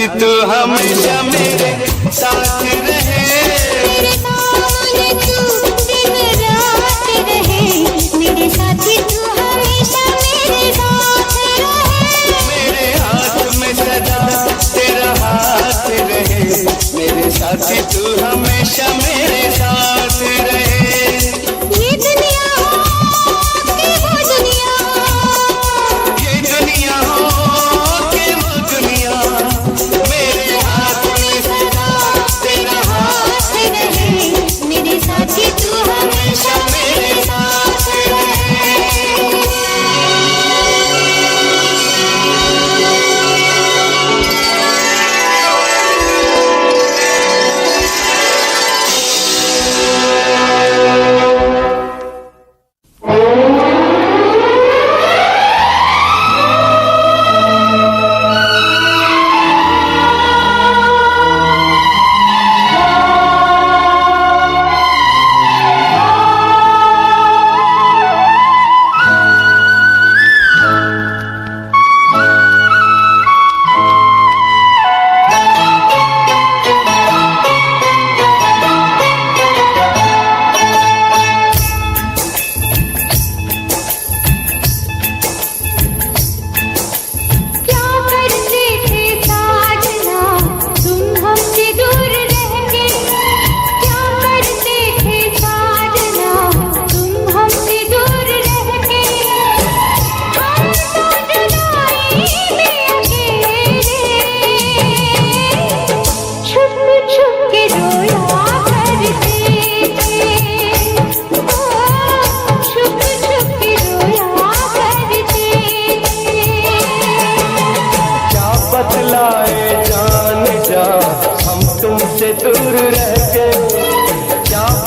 तू हमेशा मेरे साथ रहे, मेरे सामने तू दिन रात रहे, मेरे साथी तू हमेशा मेरे साथ रहे, मेरे हाथ में सदा तेरा हाथ रहे, मेरे साथी तू हमेशा मेरे साथ रहे। ये दुनिया हो कि वो दुनिया, ये दुनिया हो कि वो दुनिया, मेरे हाथ में सदा तेरा हाथ रहे, मेरे साथी तू हमेशा मेरे साथ रहे।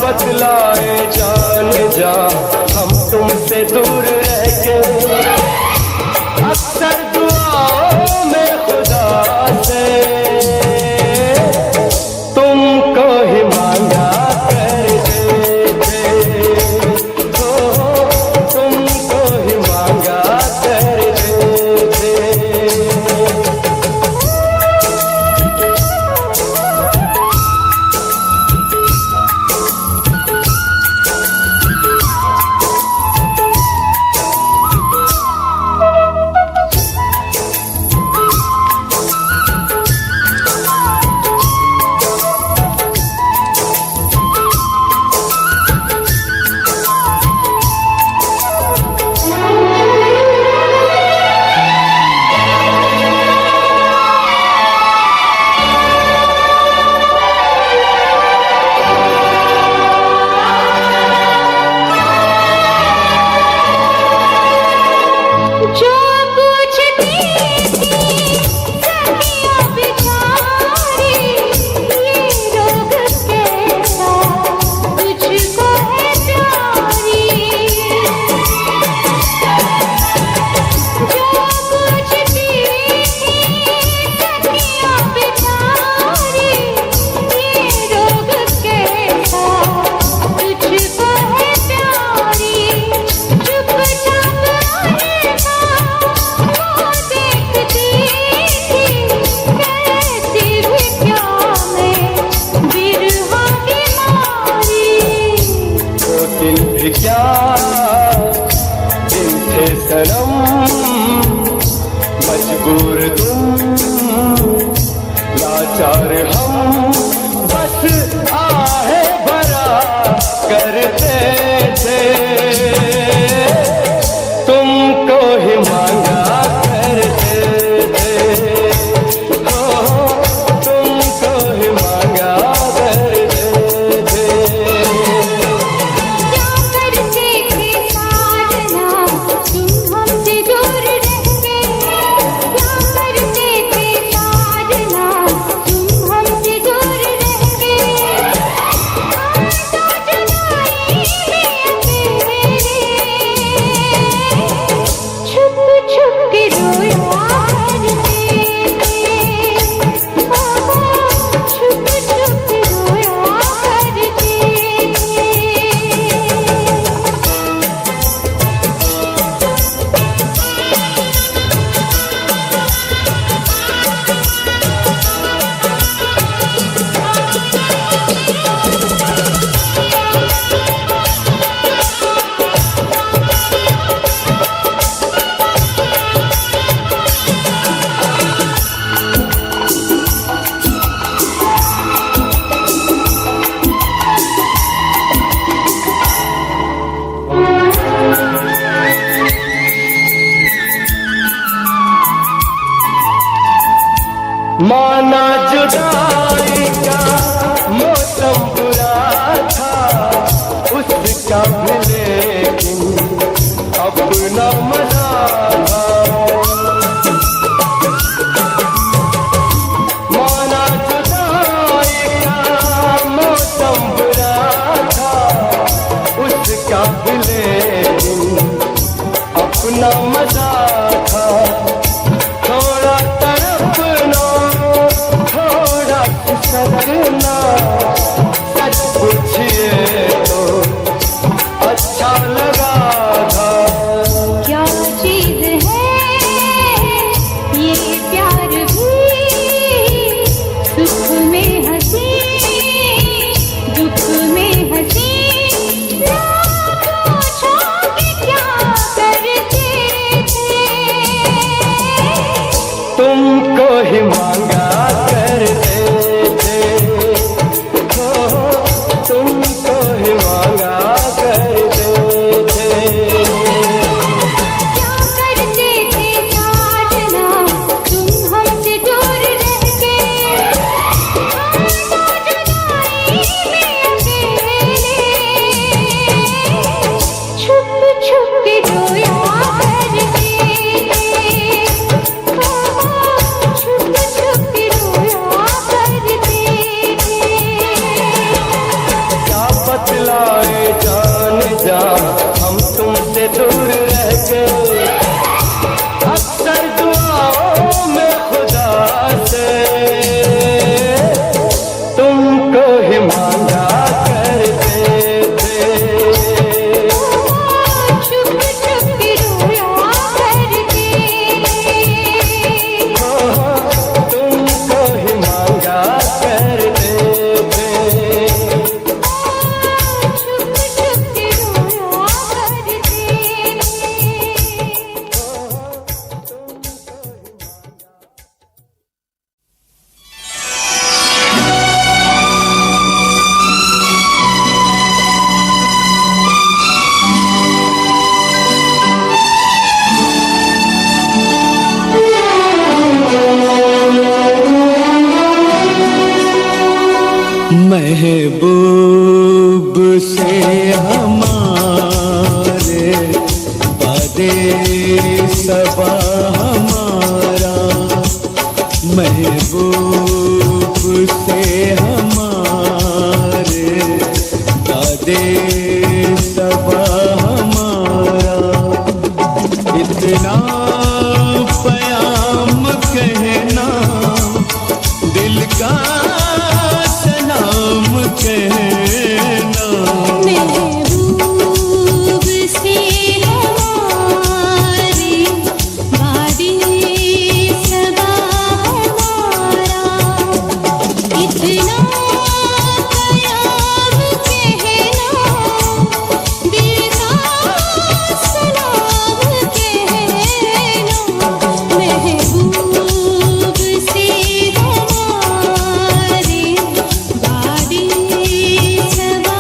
बतलाए जान जा हम तुमसे दूर रह के। अक्सर दुआओं में खुदा से तुमको ही मांगा करते थे, तुमको ही मांगा करते थे। क्या दिन थे सनम मजबूर तुम लाचार हम बस आहे भरा करते थे, तुमको ही मांगा करते थे, तुमको ही मांगा करते थे। माना जुदाई का मौसम बुरा था उसका भी, लेकिन अपना मजा था। माना जुदाई का मौसम बुरा था उसका भी, लेकिन अपना मजा था। थोड़ा तड़पना थोड़ा सदना सच पूछिए तो अच्छा लगा था। क्या चीज है ये प्यार भी, सुख में हंसी दुख में हंसी, लाखों हाय जान जा हम तुमसे दूर रह गए। अक्सर दुआओं में खुदा से तुमको ही मांगा करते थे। छुप छुप रोया करते, तुमको ही मांगा करते थे। छुप छुप रोया करते। महबूब से हमारे वादे सबा हमारा, महबूब से हमारे वादे सबा हमारा। इतना प्याम कहना दिल का सलाम कहना। महबूब से हमारे वादे सबा हमारा। इतना प्याम कहना दिल का सलाम कहना। महबूब से हमारे वादे सबा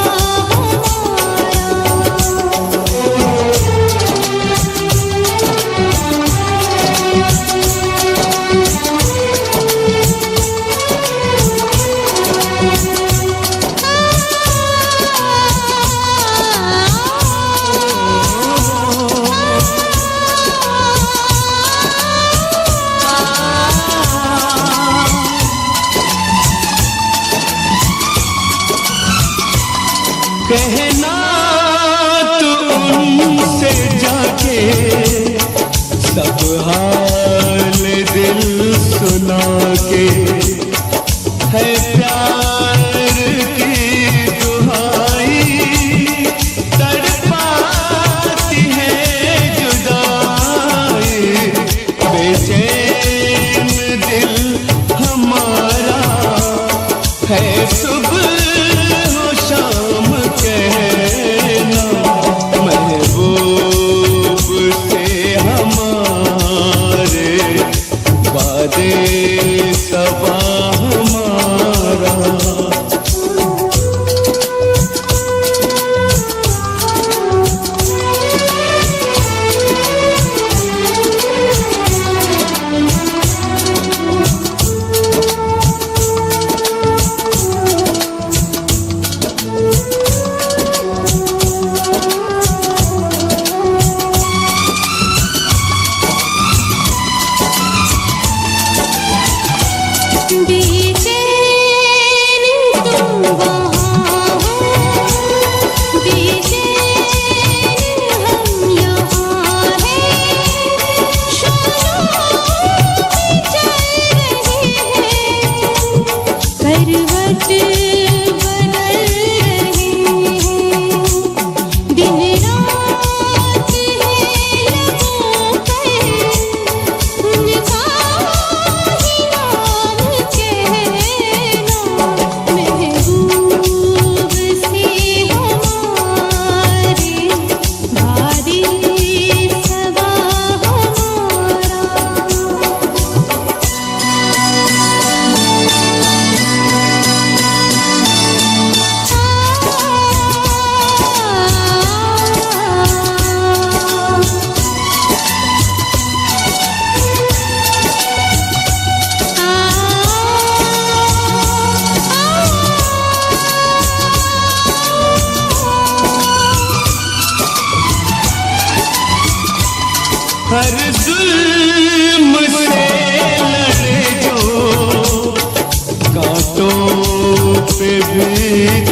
कहना तू उनसे जाके सब हाल दिल सुना के। है प्यार की दुहाई तड़पाती है जुदाई। बेचैन दिल हमारा है सुबह हो शाम कहना। महबूब से हमारे वादे सबा हमारा। बेचैन तुम वहाँ हो, बेचैन हम यहाँ हैं। शाम चल रहे हैं, करवट बदल रहे हैं। दिन रात है लबों पर उनका ही नाम कहना। महबूब से हमारे वादे सबा हमारा। हर जुल्म से लड़े जो कांटों पे भी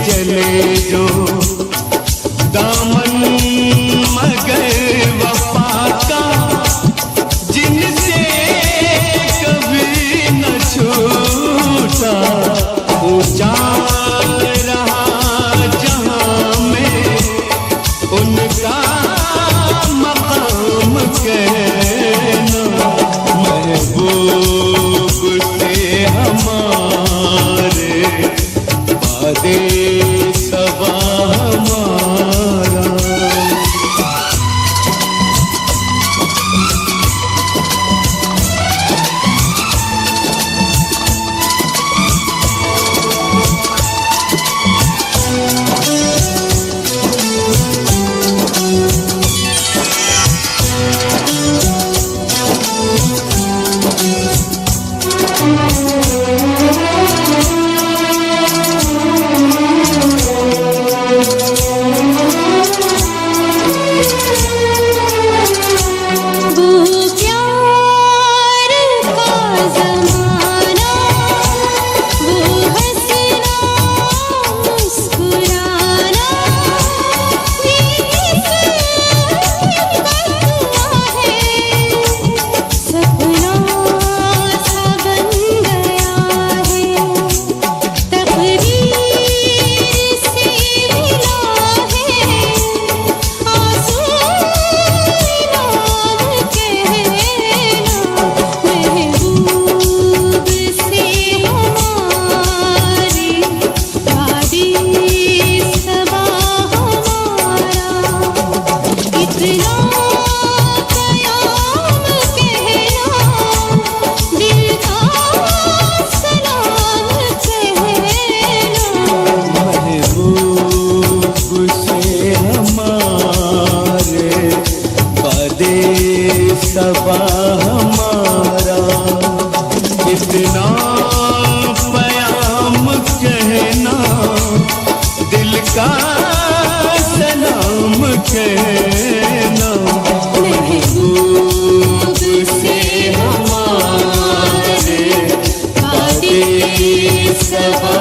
चले जो। बादे सबा हमारा। सबा हमारा इतना प्याम कहना दिल का सलाम कहना महबूब से हमारे बादे सबा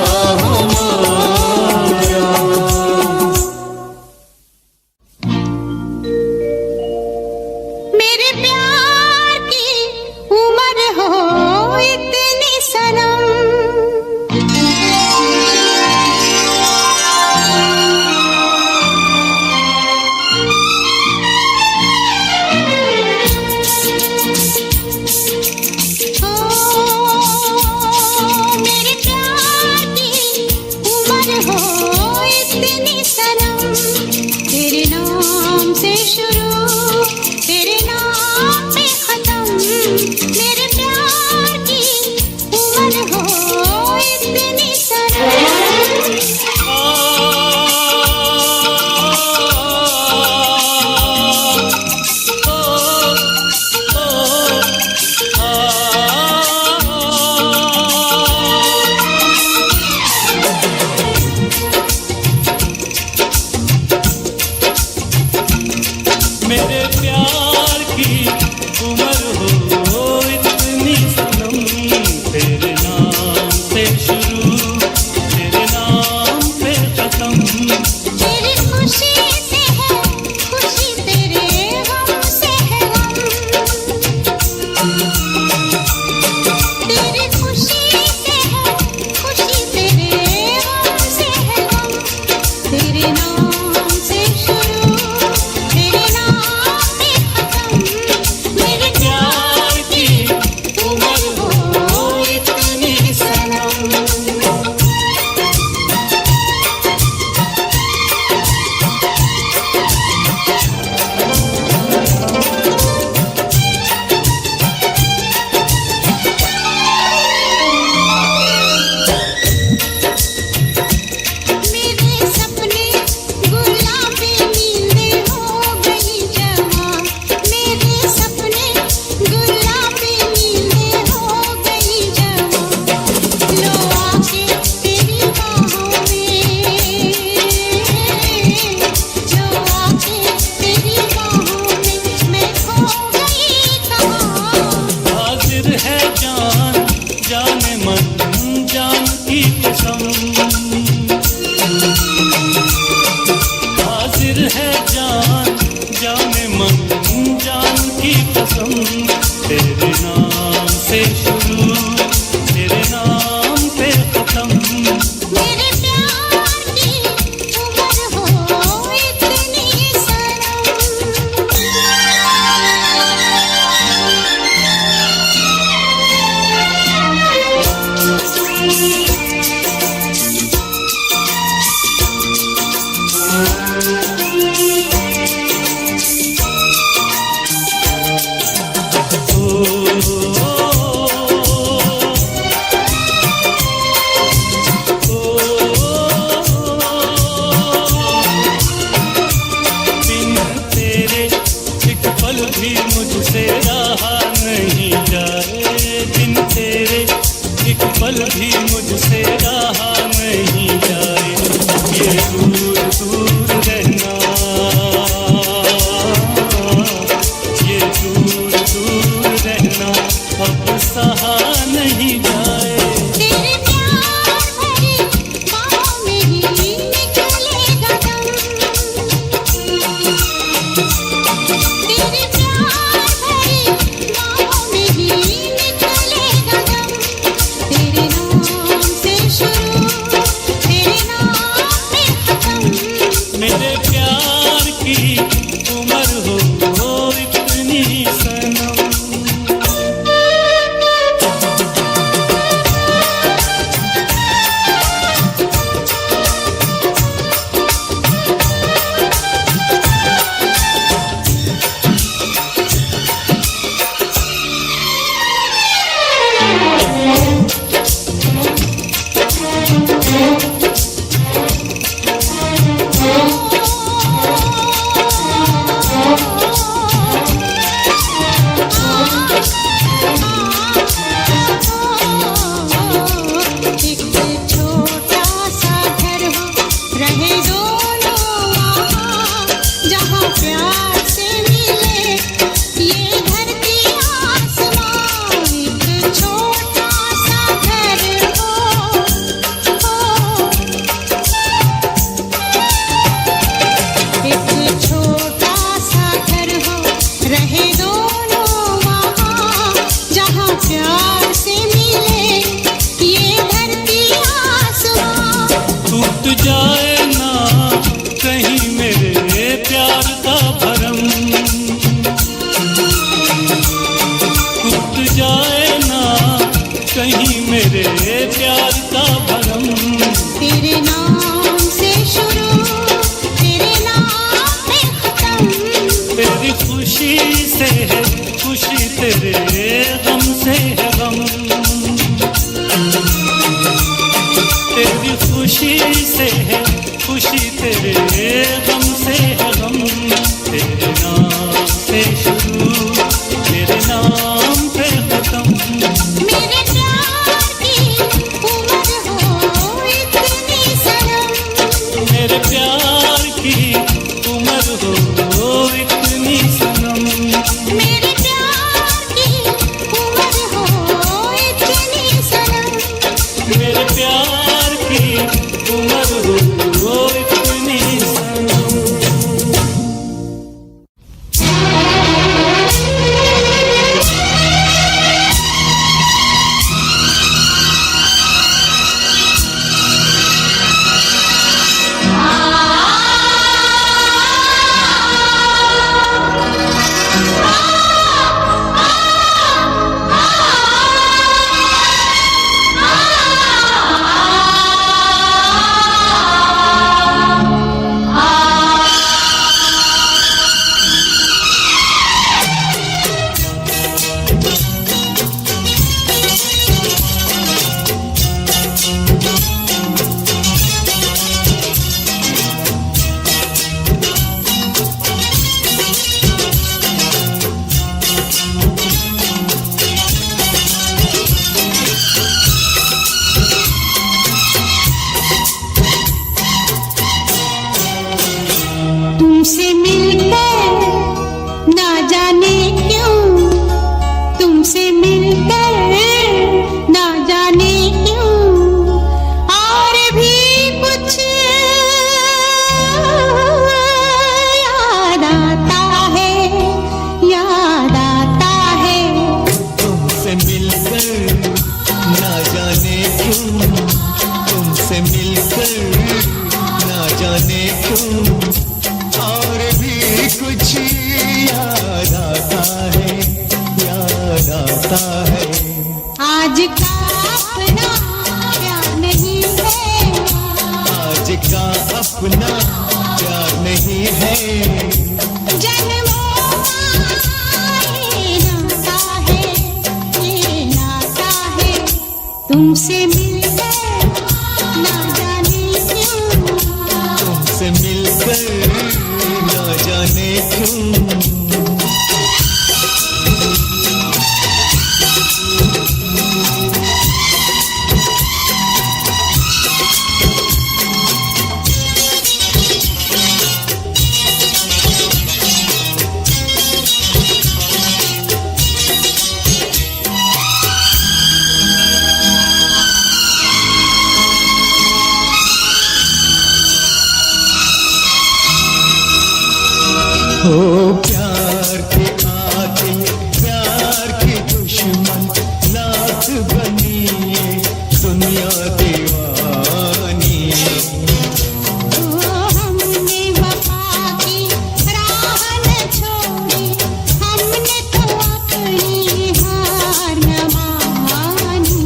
तेरे गम से है गम, तेरे नाम से शुरू, तेरे नाम पे खत्म। मेरे प्यार की उम्र हो इतनी सनम, मेरे प्यार की उम्र हो इतनी सनम, मेरे प्यार की उम्र हो इतनी सनम, मेरे प्यार की उम्र हो इतनी सनम। तुमसे मिलकर ना जाने क्यों, तुमसे मिलकर ना जाने क्यों, और भी कुछ याद आता है, याद आता है। तुमसे मिलकर ना जाने क्यों, तुमसे मिलकर ना जाने क्यों, और भी कुछ याद आता है, याद आता है। आज का अपना प्यार नहीं है, आज का अपना प्यार नहीं है, जन्मों का ये नाता है, ये नाता है। तुमसे मिलकर ना जाने क्यों, तुमसे मिलकर ना जाने क्यों। हो प्यार के कातिल, प्यार के दुश्मन, लाख बनी ये दुनिया दीवानी। हमने वफा की राह न छोड़ी, हमने तो अपनी हार न मानी।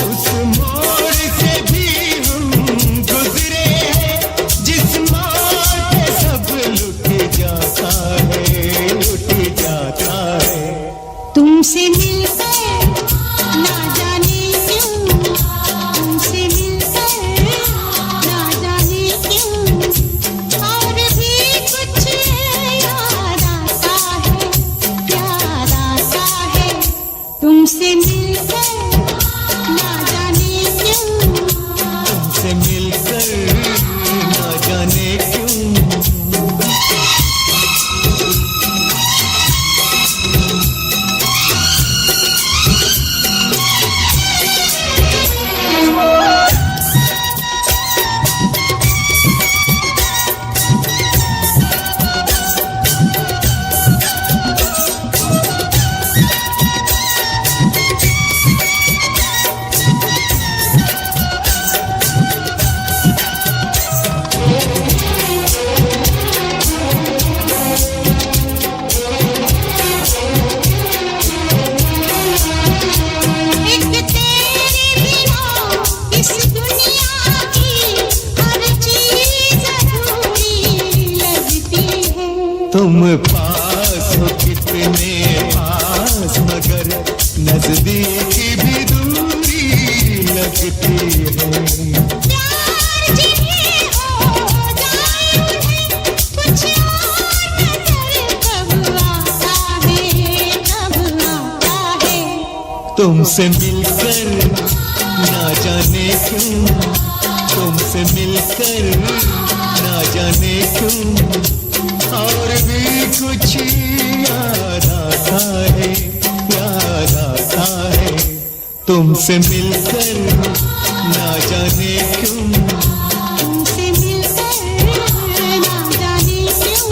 उस मोड़ से भी हम गुजरे हैं, जिस मोड़ पे सब लुट जाता है, लुट जाता है। तुमसे मिलकर ना जाने क्यों, तुमसे मिलकर ना जाने क्यों, और भी कुछ याद आता है, याद आता है। तुमसे मिलकर ना जाने क्यों, तुमसे मिलकर ना जाने क्यों। तुम पास हो कितने पास, मगर नजदीक भी दूरी लगती है। प्यार जिन्हें हो तुमसे मिलकर ना जाने क्यों, तुमसे मिलकर ना जाने क्यों और भी कुछ याद आता है, याद आता है। तुमसे मिलकर ना जाने क्यों, तुमसे मिलकर ना जाने क्यों।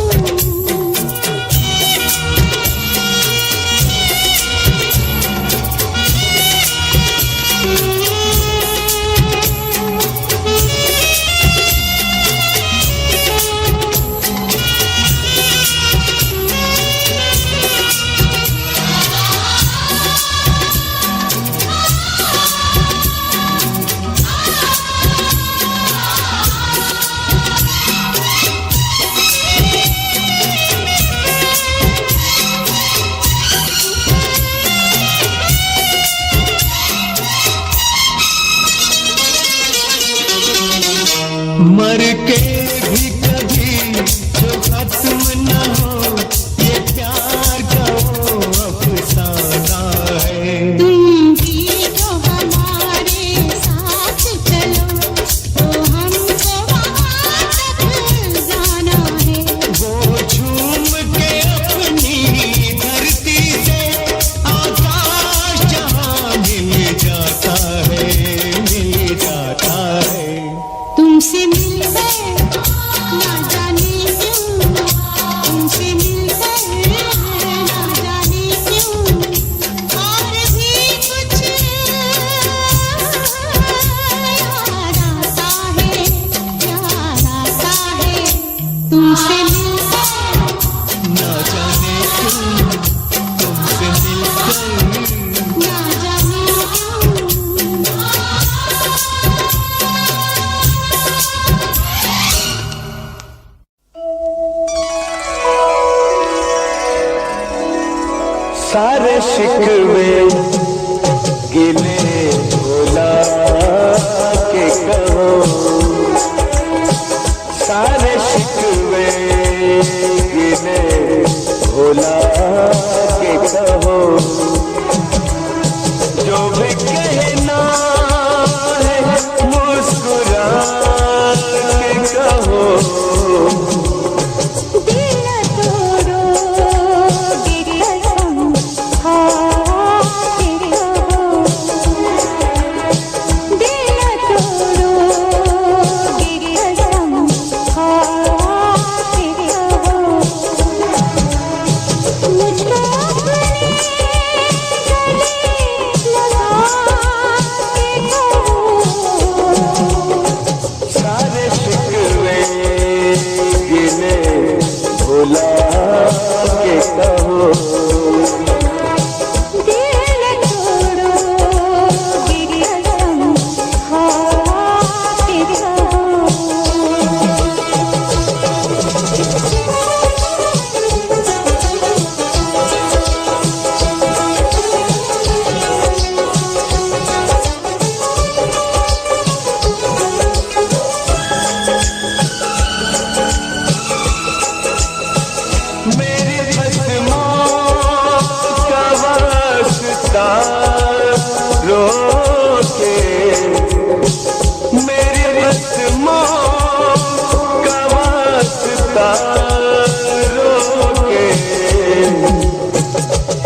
मर के भी कभी जो खत्म न हो, ये प्यार का वो अफसाना है। तुम भी जो हमारे साथ चलो तो हमको वहाँ तक जाना है। वो झूम के अपनी धरती से आकाश जहाँ मिल जाता है, मिल जाता है। तुमसे मिलकर ना जाने क्यों, तुमसे मिलकर ना जाने क्यों और भी कुछ याद आता है, याद आता है। तुमसे मिलकर ना जाने क्यों, तुमसे मिलकर ना जाने क्यों। सारे शिकवे गिले भुला के कहो, सारे शिकवे गिले भुला के कहो। जो भी कहना है मुस्कुरा के कहो। दिल तोड़ोगे कसम खातिर हो, दिल तोड़ोगे कसम खातिर हो। मुझको अपने गले लगा के कहो। सारे शिकवे गिले भुला के कहो। दिल तोड़ोगे कसम खातिर हो। मेरी बदमाश का वास्ता रोके, मेरी बदमाश का वास्ता रोके।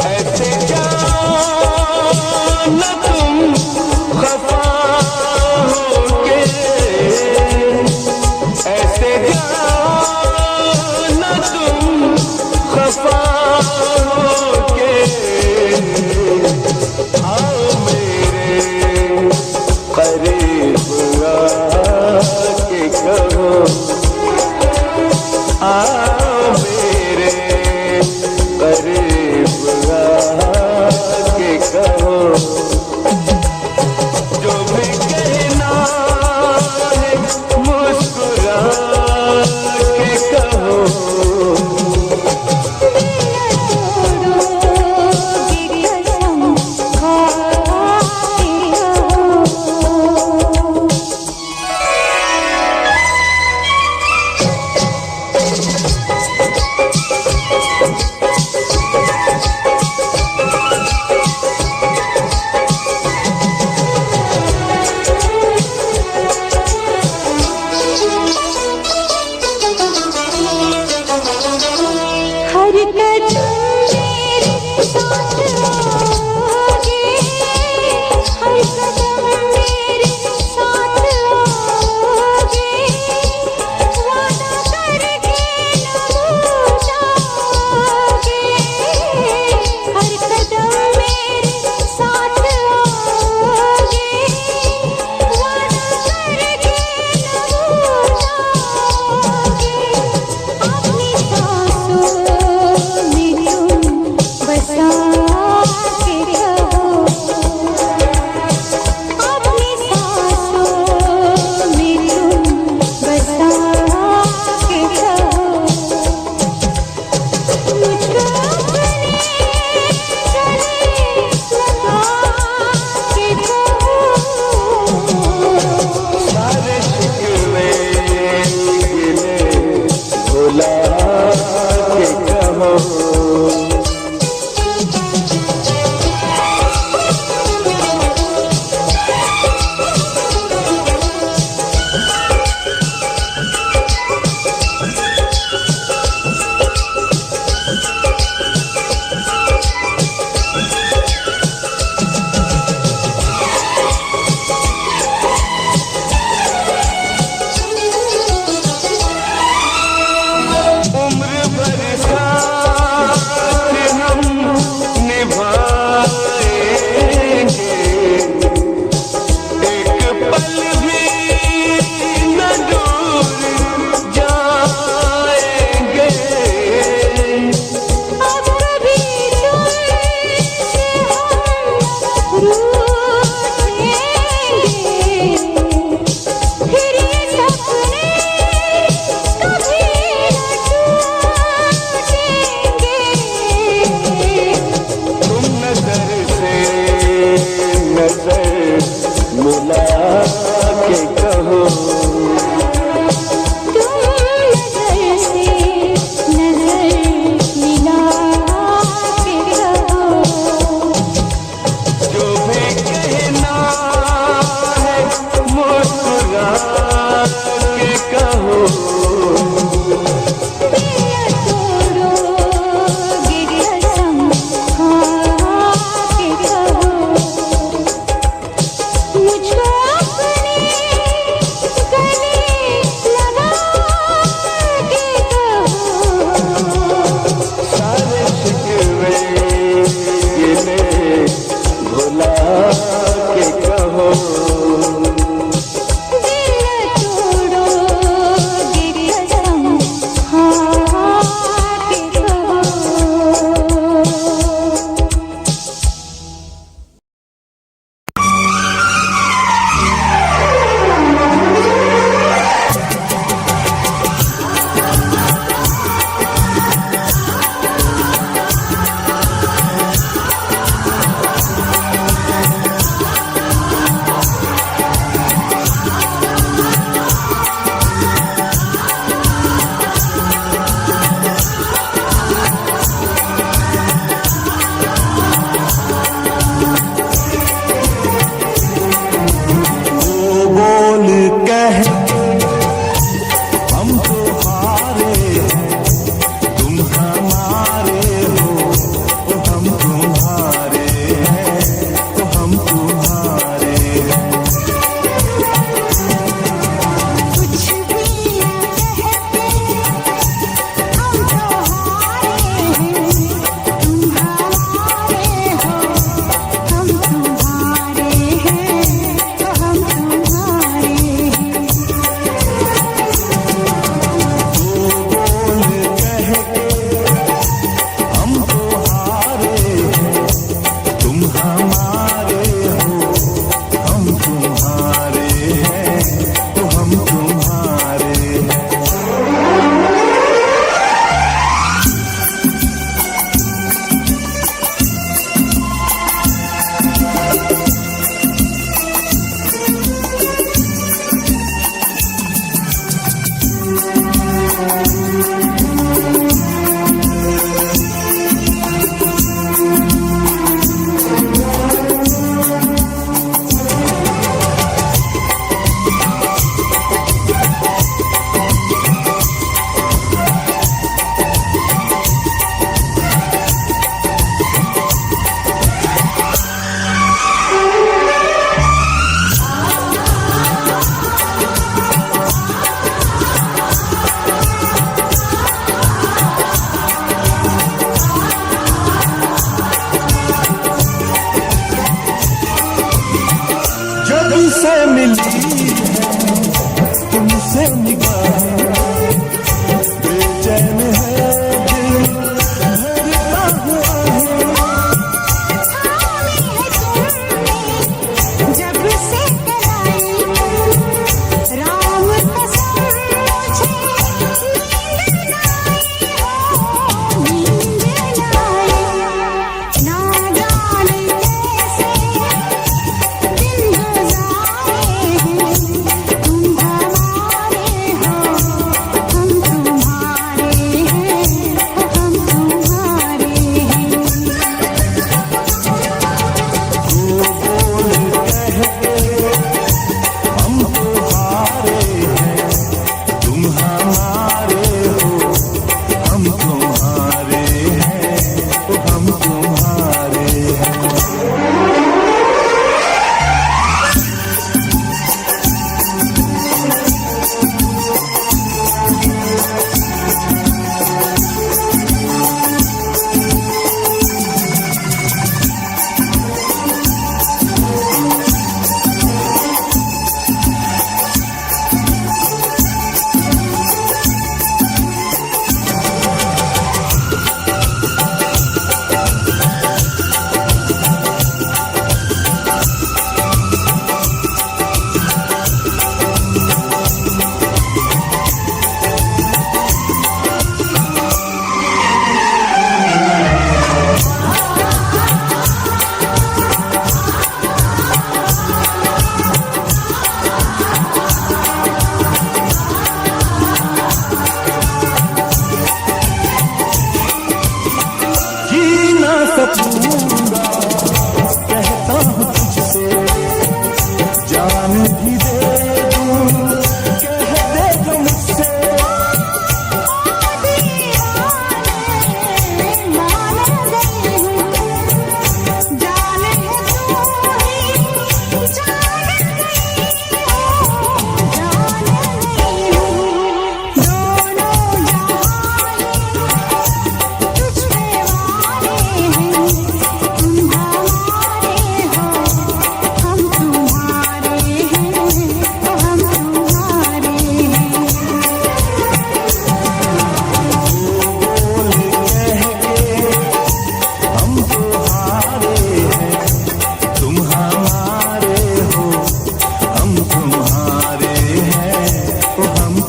ऐसे जाना तुम खफा होके, ऐसे जाना तुम खफा होके। आओ मेरे करीब आके कहो, आओ मेरे करीब आके कहो। जो भी कहना है मुस्कुरा के कहो। दिल तोड़ोगे कसम खातिर हो।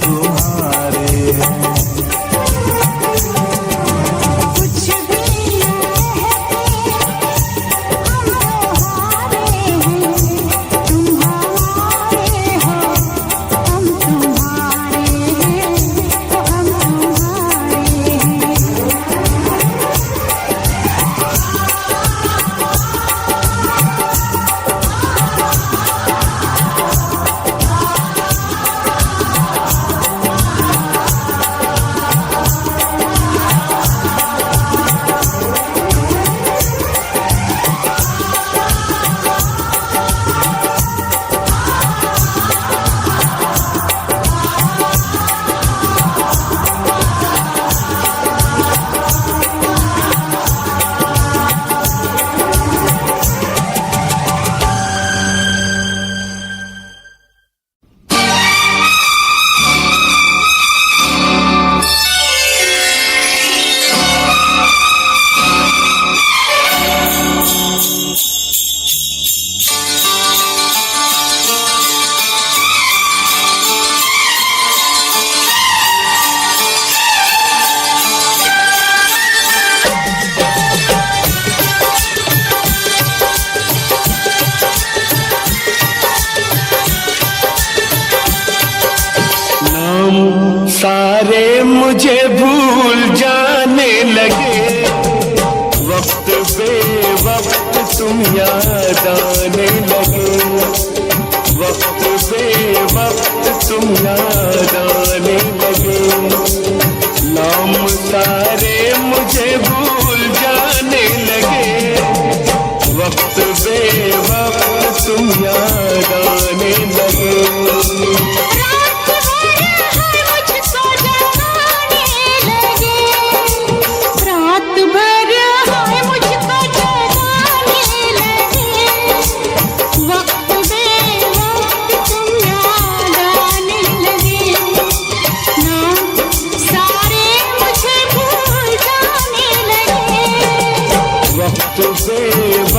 तुम्हारे हैं। कुछ भी सारे मुझे भूल जाने लगे, वक्त बे वक्त तुम याद आने लगे, वक्त बे वक्त तुम याद आने लगे। नाम सारे मुझे भूल जाने लगे, वक्त बे वक्त तुम याद आने लगे।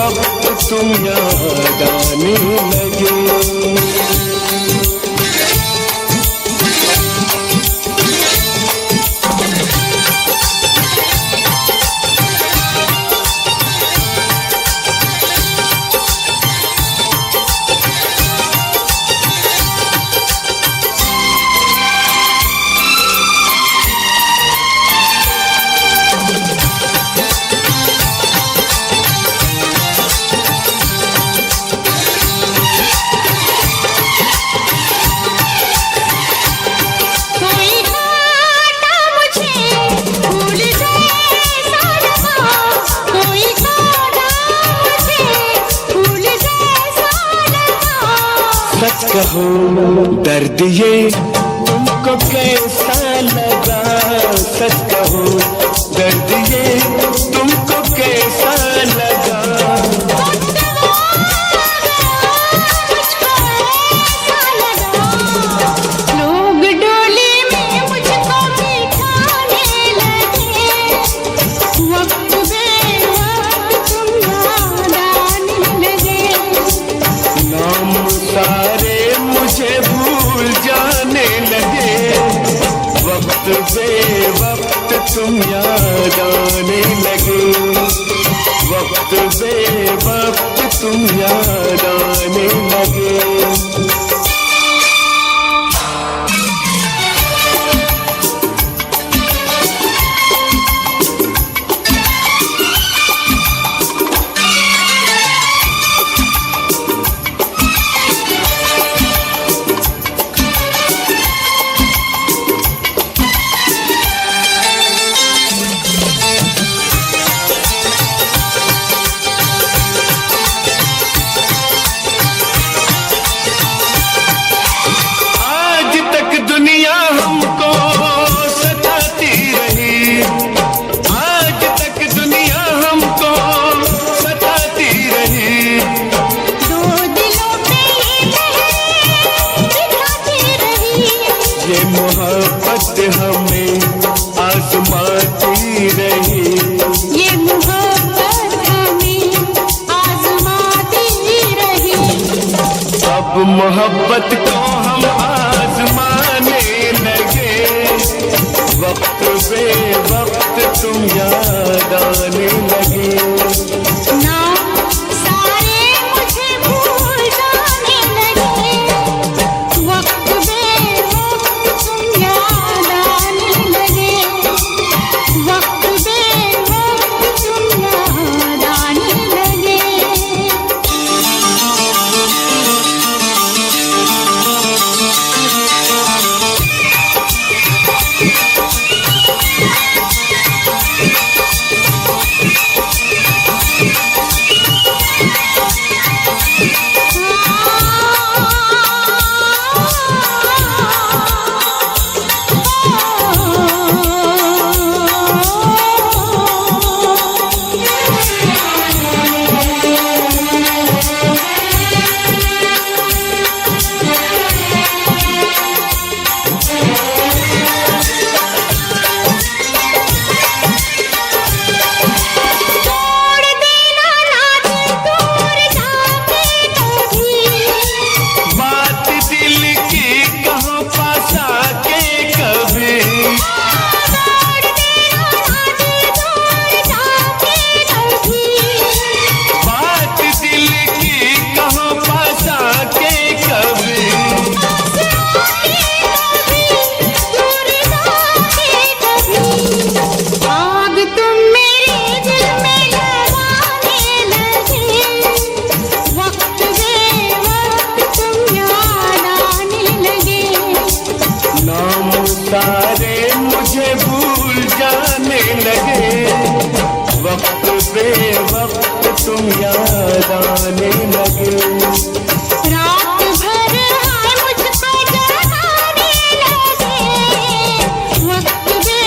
वक्त तुम याद आने लगे। सच कहो दर्द ये तुमको कैसा लगा, सच कहो दर्द ये तुमको कैसा लगा। लोग डोली में मुझको बिठाने लगे, वक्त बे वक्त तुम याद आने लगे। नाम सारे मुझे भूल जाने लगे, वक्त बे वक्त तुम याद आने लगे, वक्त बे वक्त तुम याद आने लगे। मोहब्बत हमें आजमाती रही, ये मोहब्बत हमें आजमाती रही। अब मोहब्बत को हम आजमाने लगे। बे वक्त तुम याद आने लगे। ना सारे मुझे भूल जाने लगे, वक्त बे वक्त तुम याद आने लगे, वक्त बे वक्त तुम याद आने लगे। सारे मुझे भूल जाने लगे, वक्त बे वक्त तुम याद आने लगे। रात भर हाय मुझको जगाने लगे, वक्त बे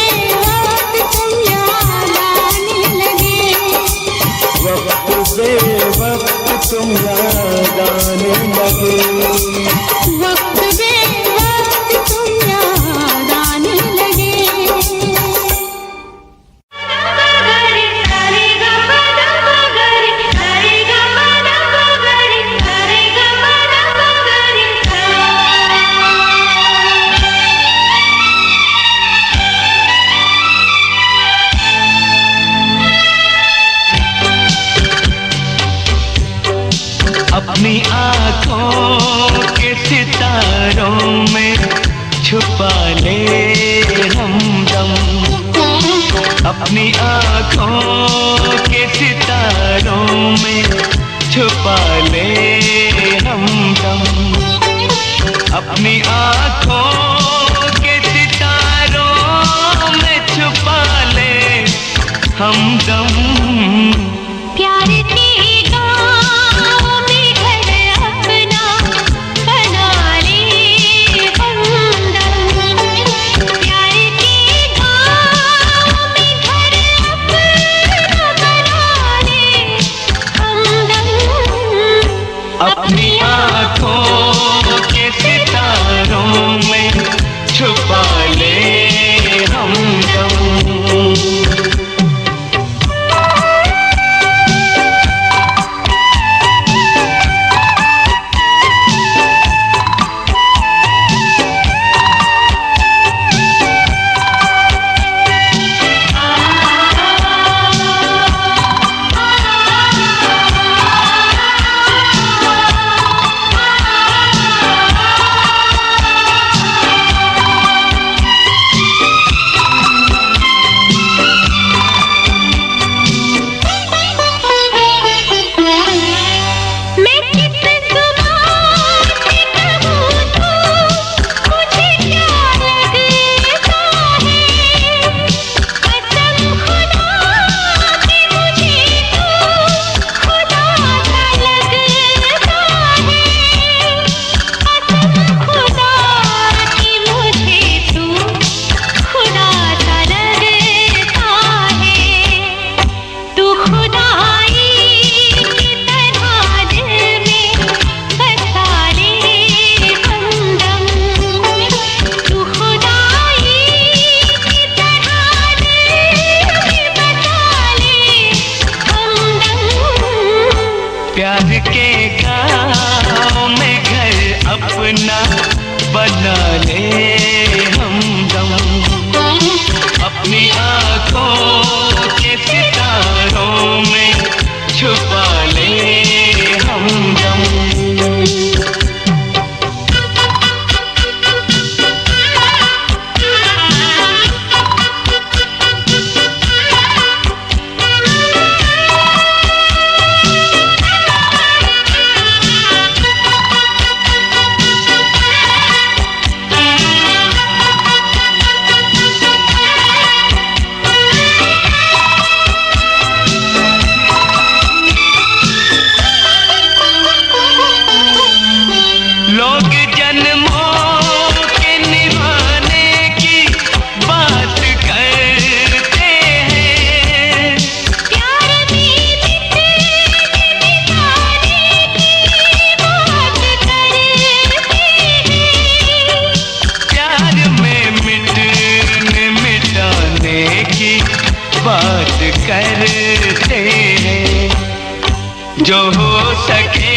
वक्त तुम याद आने लगे, वक्त बे वक्त तुम याद आने लगे, वक्त बे वक्त तुम याद आने लगे। अपनी आँखों के सितारों में छुपा ले हमदम, अपनी आँखों के सितारों में छुपा ले हमदम, अपनी आँखों के सितारों में छुपा ले हमदम। प्यार की अपनी आँखों के सितारों में छुपा ले हमदम। जो हो सके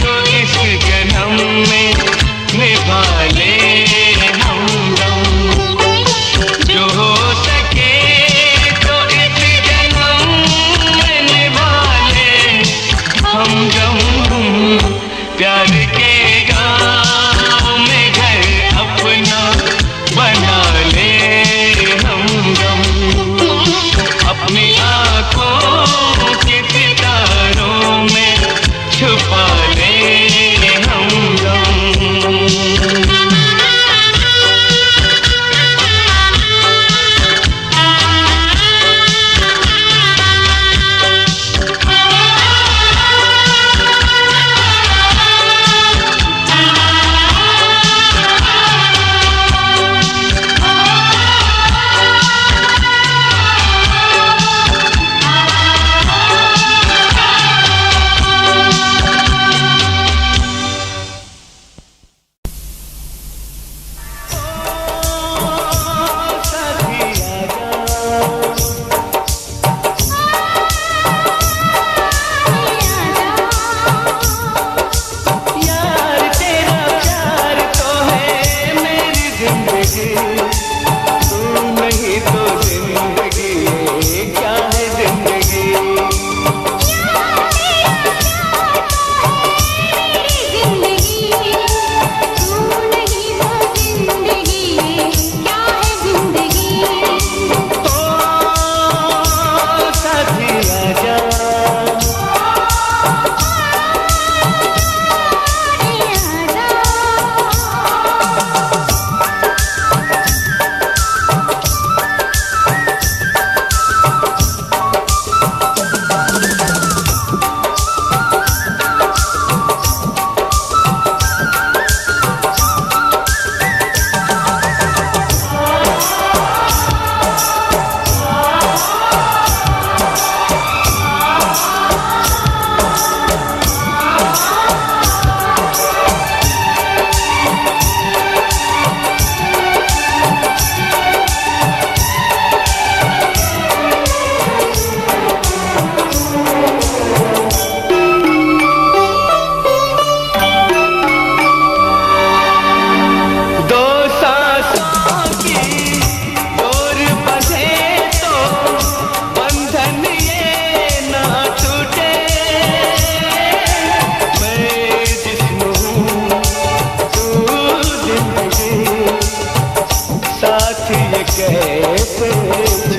तो इस जन्म में निभा ले हम दम, जो हो सके तो इस जन्म में निभा ले हम दम। प्यार के गाँव में घर अपना बना ले हम दम, अपनी आँखों के सितारों में छुपा ले हम दम। कैसे